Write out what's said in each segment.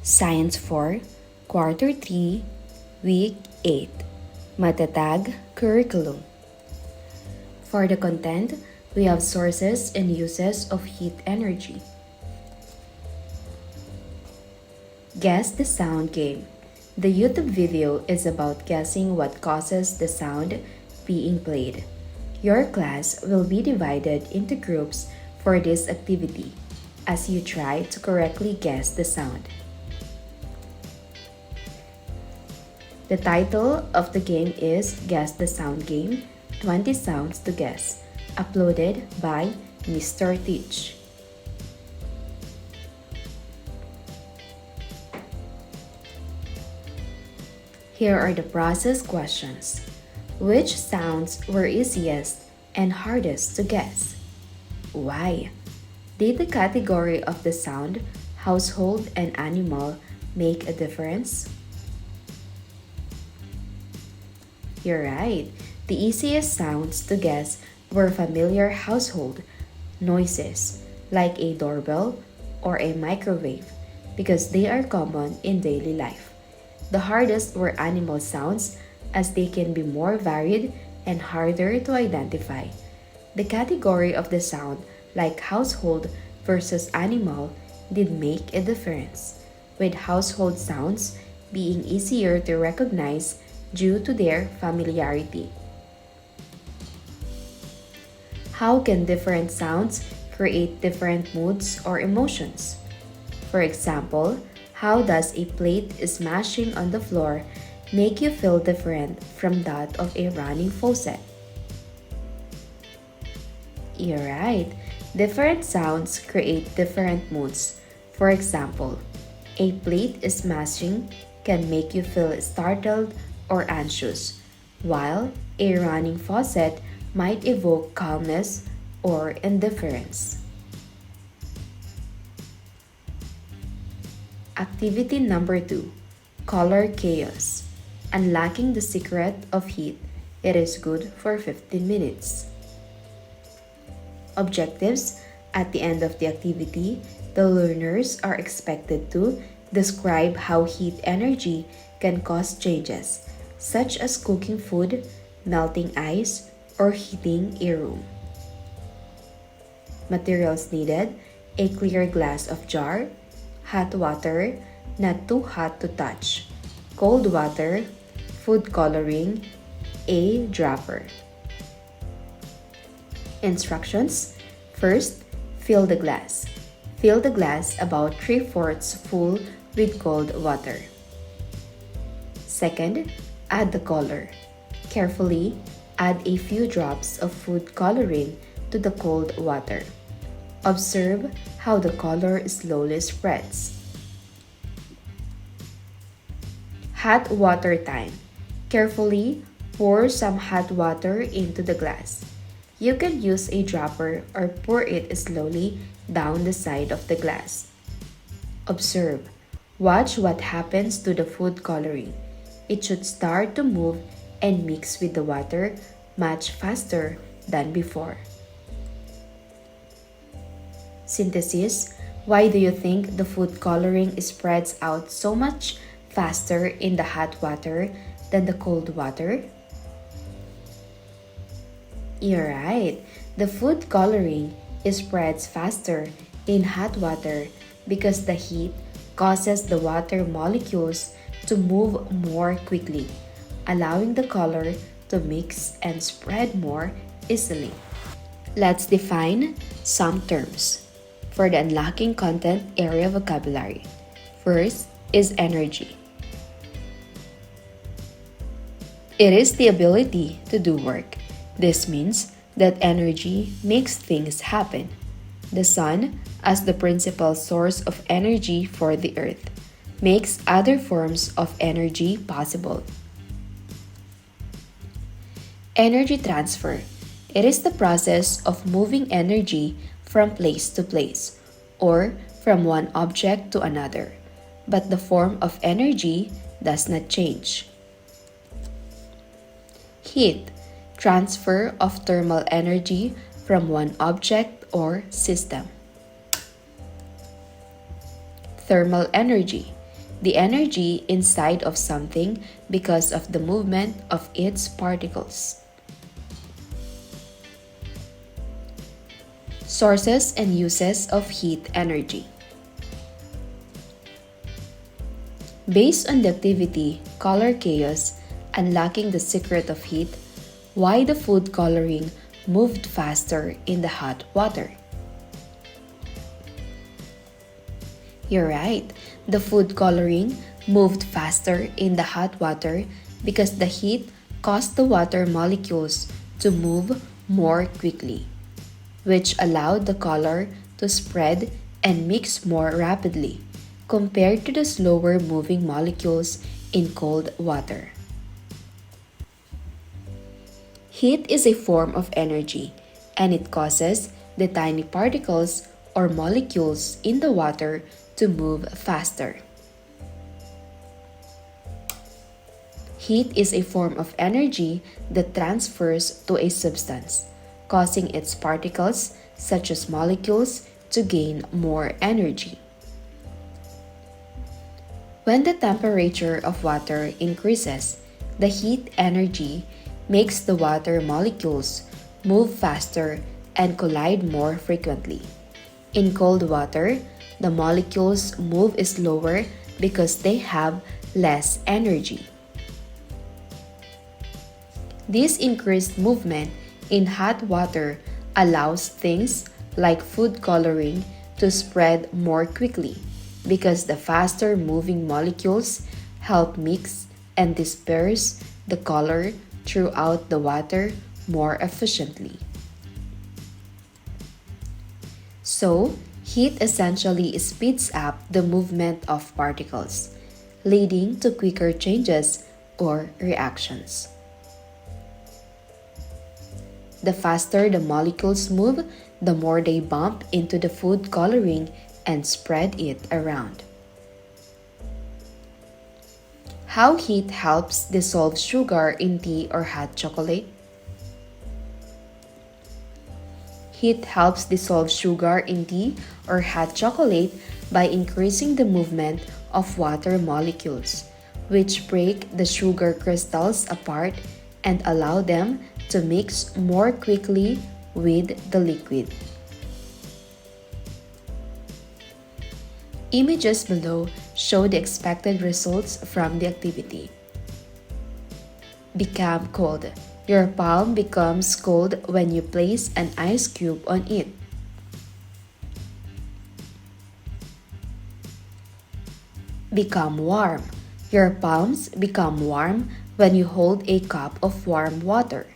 Science 4, Quarter 3, Week 8, Matatag Curriculum. For the content, we have sources and uses of heat energy. Guess the sound game. The YouTube video is about guessing what causes the sound being played. Your class will be divided into groups for this activity as you try to correctly guess the sound. The title of the game is Guess the Sound Game, 20 Sounds to Guess, uploaded by Mr. Teach. Here are the process questions. Which sounds were easiest and hardest to guess? Why? Did the category of the sound, household and animal, make a difference? You're right. The easiest sounds to guess were familiar household noises like a doorbell or a microwave because they are common in daily life. The hardest were animal sounds as they can be more varied and harder to identify. The category of the sound like household versus animal did make a difference, with household sounds being easier to recognize due to their familiarity. How can different sounds create different moods or emotions? For example, how does a plate smashing on the floor make you feel different from that of a running faucet? You're right. Different sounds create different moods. For example, a plate smashing can make you feel startled or anxious, while a running faucet might evoke calmness or indifference. Activity number 2. Color Chaos. Unlocking the secret of heat. It is good for 15 minutes. Objectives. At the end of the activity, the learners are expected to describe how heat energy can cause changes, such as cooking food, melting ice, or heating a room. Materials needed: a clear glass of jar, hot water, not too hot to touch, cold water, food coloring, a dropper. Instructions: first, fill the glass. Fill the glass about 3/4 full with cold water. Second, add the color. Carefully add a few drops of food coloring to the cold water. Observe how the color slowly spreads. Hot water time. Carefully pour some hot water into the glass. You can use a dropper or pour it slowly down the side of the glass. Observe. Watch what happens to the food coloring. It should start to move and mix with the water much faster than before. Synthesis. Why do you think the food coloring spreads out so much faster in the hot water than the cold water? You're right. The food coloring spreads faster in hot water because the heat causes the water molecules to move more quickly, allowing the color to mix and spread more easily. Let's define some terms for the unlocking content area vocabulary. First is energy. It is the ability to do work. This means that energy makes things happen. The sun, as the principal source of energy for the earth, makes other forms of energy possible. Energy transfer. It is the process of moving energy from place to place or from one object to another, but the form of energy does not change. Heat. Transfer of thermal energy from one object or system. Thermal energy. the energy inside of something because of the movement of its particles. Sources and uses of heat energy. Based on the activity, color chaos, unlocking the secret of heat, why the food coloring moved faster in the hot water? You're right, the food coloring moved faster in the hot water because the heat caused the water molecules to move more quickly, which allowed the color to spread and mix more rapidly compared to the slower moving molecules in cold water. Heat is a form of energy, and it causes the tiny particles or molecules in the water to move faster. Heat is a form of energy that transfers to a substance, causing its particles, such as molecules, to gain more energy. When the temperature of water increases, the heat energy makes the water molecules move faster and collide more frequently. In cold water, the molecules move slower because they have less energy. This increased movement in hot water allows things like food coloring to spread more quickly because the faster moving molecules help mix and disperse the color throughout the water more efficiently. So, heat essentially speeds up the movement of particles, leading to quicker changes or reactions. The faster the molecules move, the more they bump into the food coloring and spread it around. How heat helps dissolve sugar in tea or hot chocolate? Heat helps dissolve sugar in tea or hot chocolate by increasing the movement of water molecules, which break the sugar crystals apart and allow them to mix more quickly with the liquid. Images below show the expected results from the activity. Become cold. Your palm becomes cold when you place an ice cube on it. Become warm. Your palms become warm when you hold a cup of warm water.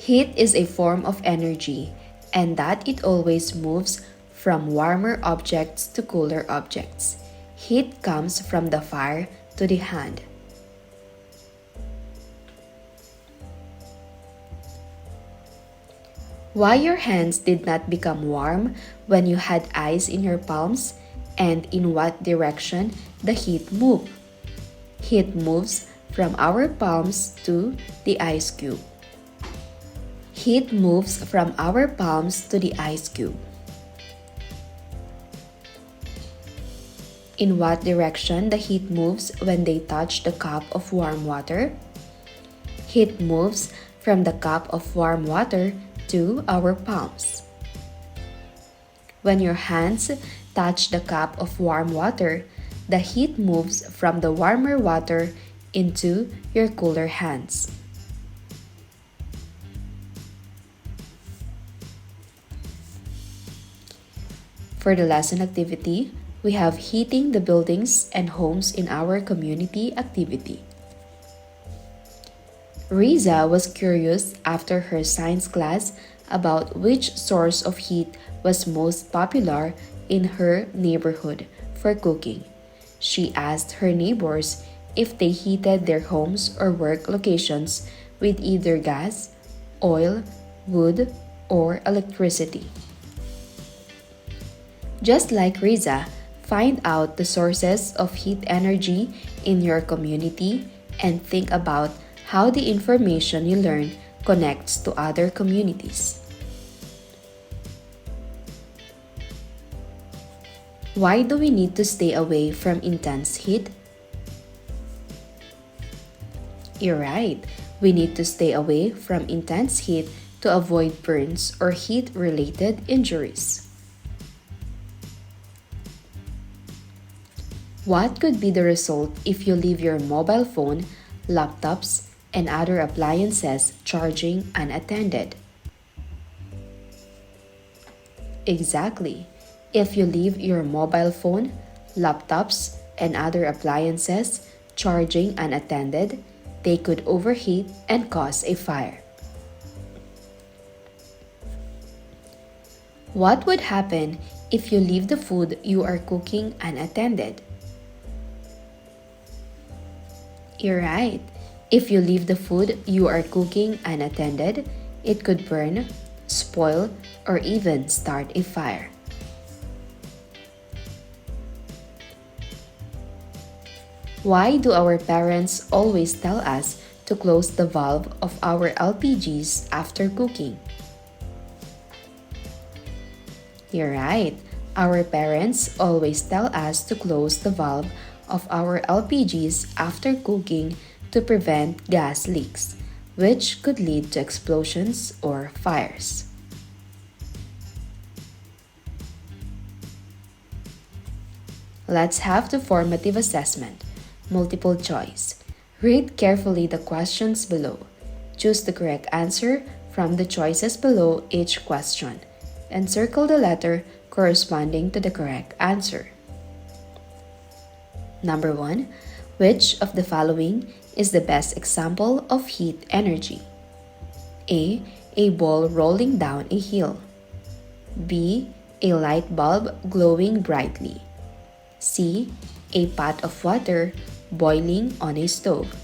Heat is a form of energy, and that it always moves from warmer objects to cooler objects. Heat comes from the fire to the hand. Why your hands did not become warm when you had ice in your palms, and in what direction the heat moved? Heat moves from our palms to the ice cube. Heat moves from our palms to the ice cube. In what direction the heat moves when they touch the cup of warm water? Heat moves from the cup of warm water to our palms. When your hands touch the cup of warm water, the heat moves from the warmer water into your cooler hands. For the lesson activity, we have heating the buildings and homes in our community activity. Riza was curious after her science class about which source of heat was most popular in her neighborhood for cooking. She asked her neighbors if they heated their homes or work locations with either gas, oil, wood, or electricity. Just like Riza, find out the sources of heat energy in your community and think about how the information you learn connects to other communities. Why do we need to stay away from intense heat? You're right. We need to stay away from intense heat to avoid burns or heat-related injuries. What could be the result if you leave your mobile phone, laptops, and other appliances charging unattended? Exactly. If you leave your mobile phone, laptops, and other appliances charging unattended, they could overheat and cause a fire. What would happen if you leave the food you are cooking unattended? You're right. If you leave the food you are cooking unattended, it could burn, spoil, or even start a fire. Why do our parents always tell us to close the valve of our LPGs after cooking? You're right. Our parents always tell us to close the valve of our LPGs after cooking to prevent gas leaks, which could lead to explosions or fires. Let's have the formative assessment. Multiple choice. Read carefully the questions below. Choose the correct answer from the choices below each question, and circle the letter corresponding to the correct answer. Number 1. Which of the following is the best example of heat energy? A. A ball rolling down a hill. B. A light bulb glowing brightly. C. A pot of water boiling on a stove.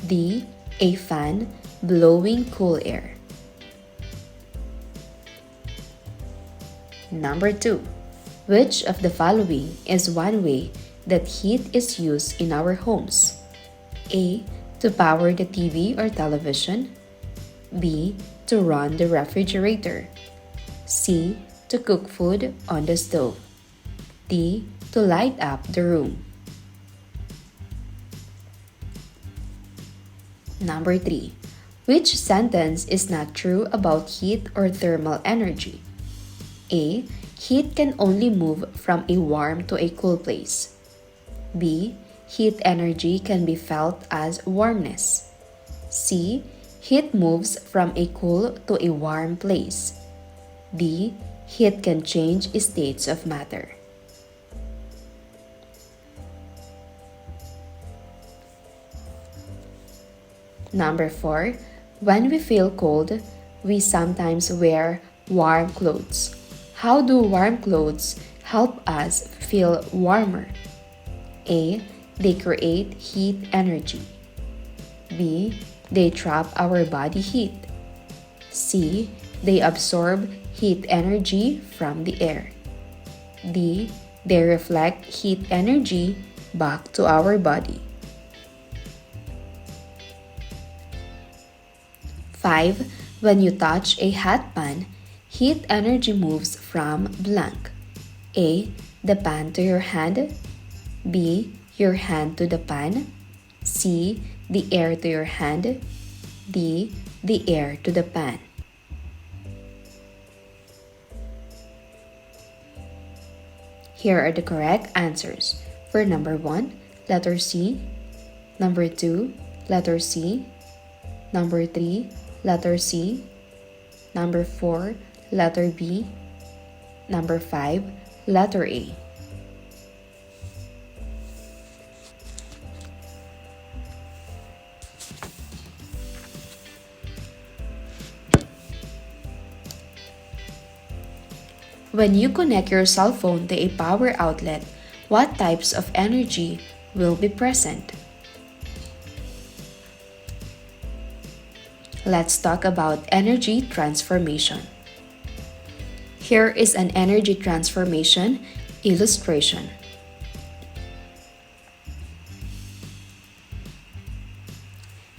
D. A fan blowing cool air. Number 2. Which of the following is one way that heat is used in our homes? A. To power the TV or television. B. To run the refrigerator. C. To cook food on the stove. D. To light up the room. Number 3. Which sentence is not true about heat or thermal energy? A. Heat can only move from a warm to a cool place. B. Heat energy can be felt as warmness. C. Heat moves from a cool to a warm place. D. Heat can change states of matter. Number 4. When we feel cold, we sometimes wear warm clothes. How do warm clothes help us feel warmer? A. They create heat energy. B. They trap our body heat. C. They absorb heat energy from the air. D. They reflect heat energy back to our body. 5. When you touch a hot pan, heat energy moves from blank. A. The pan to your hand. B. Your hand to the pan. C. The air to your hand. D. The air to the pan. Here are the correct answers. For number 1, letter C. Number 2, letter C. Number 3, letter C. Number 4, letter B. Number 5, letter A. When you connect your cell phone to a power outlet, what types of energy will be present? Let's talk about energy transformation. Here is an energy transformation illustration.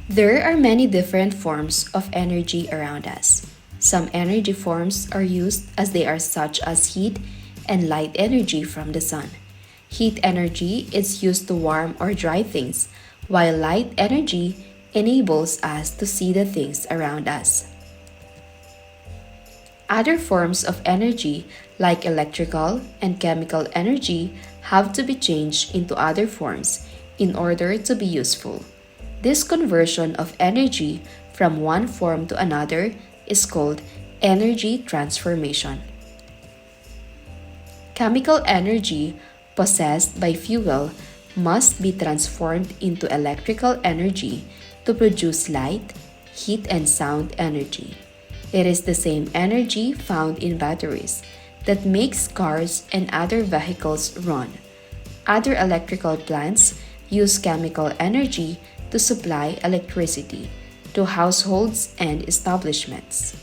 There are many different forms of energy around us. Some energy forms are used as they are such as heat, and light energy from the sun. Heat energy is used to warm or dry things, while light energy enables us to see the things around us. Other forms of energy, like electrical and chemical energy, have to be changed into other forms in order to be useful. This conversion of energy from one form to another is called energy transformation. Chemical energy possessed by fuel must be transformed into electrical energy to produce light, heat, and sound energy. It is the same energy found in batteries that makes cars and other vehicles run. Other electrical plants use chemical energy to supply electricity to households and establishments.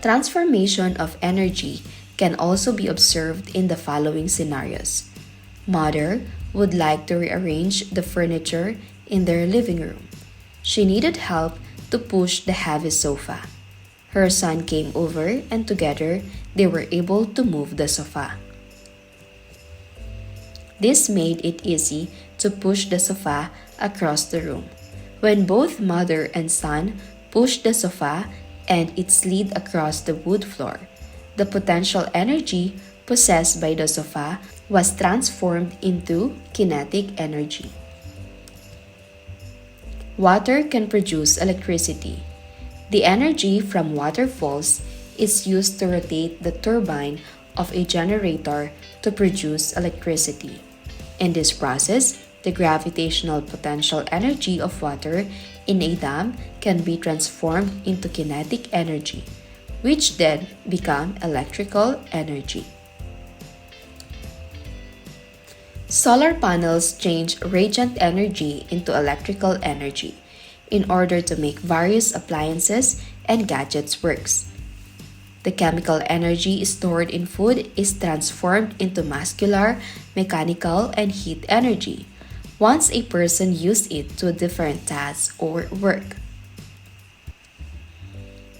Transformation of energy can also be observed in the following scenarios. Mother would like to rearrange the furniture in their living room. She needed help to push the heavy sofa. Her son came over and together they were able to move the sofa. This made it easy to push the sofa across the room. When both mother and son pushed the sofa and it slid across the wood floor, the potential energy possessed by the sofa was transformed into kinetic energy. Water can produce electricity. The energy from waterfalls is used to rotate the turbine of a generator to produce electricity. In this process, the gravitational potential energy of water in a dam can be transformed into kinetic energy, which then become electrical energy. Solar panels change radiant energy into electrical energy in order to make various appliances and gadgets work. The chemical energy stored in food is transformed into muscular, mechanical, and heat energy once a person uses it to a different task or work.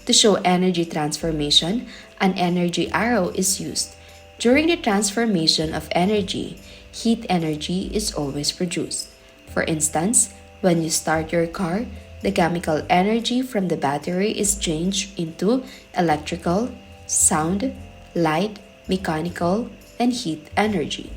To show energy transformation, an energy arrow is used. During the transformation of energy, heat energy is always produced. For instance, when you start your car, the chemical energy from the battery is changed into electrical, sound, light, mechanical, and heat energy.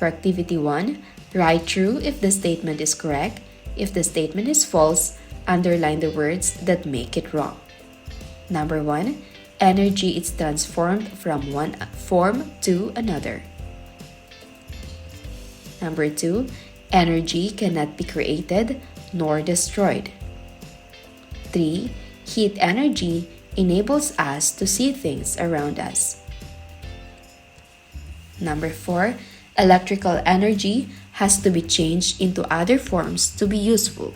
For activity 1, write true if the statement is correct. If the statement is false, underline the words that make it wrong. Number 1, energy is transformed from one form to another. Number 2, energy cannot be created nor destroyed. 3, heat energy enables us to see things around us. Number 4, electrical energy has to be changed into other forms to be useful.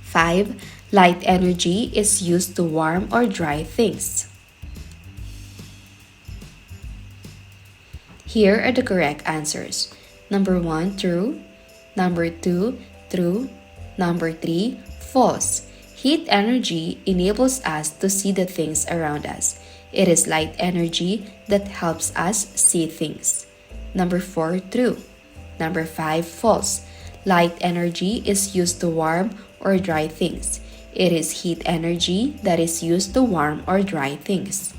5, light energy is used to warm or dry things. Here are the correct answers. Number 1, true. Number 2, true. Number 3, false. Heat energy enables us to see the things around us. It is light energy that helps us see things. Number 4, true. Number 5, false. Light energy is used to warm or dry things. It is heat energy that is used to warm or dry things.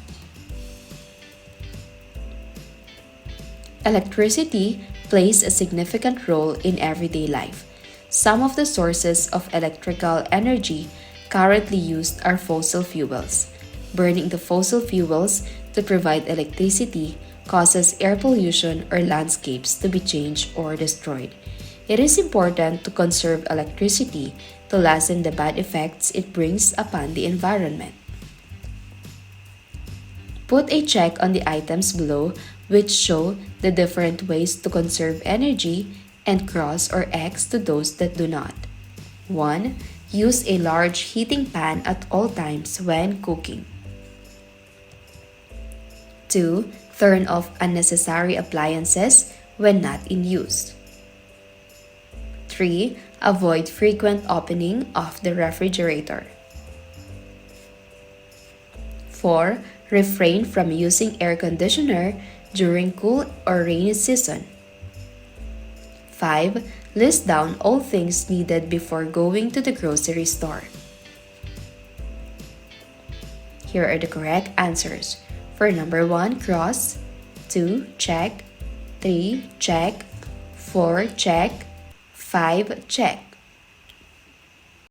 Electricity plays a significant role in everyday life. Some of the sources of electrical energy currently used are fossil fuels. Burning the fossil fuels to provide electricity causes air pollution or landscapes to be changed or destroyed. It is important to conserve electricity to lessen the bad effects it brings upon the environment. Put a check on the items below which show the different ways to conserve energy and cross or X to those that do not. 1. Use a large heating pan at all times when cooking. 2. Turn off unnecessary appliances when not in use. 3. Avoid frequent opening of the refrigerator. 4. Refrain from using air conditioner during cool or rainy season. 5. List down all things needed before going to the grocery store. Here are the correct answers. For number 1, cross. 2, check. 3, check. 4, check. 5, check.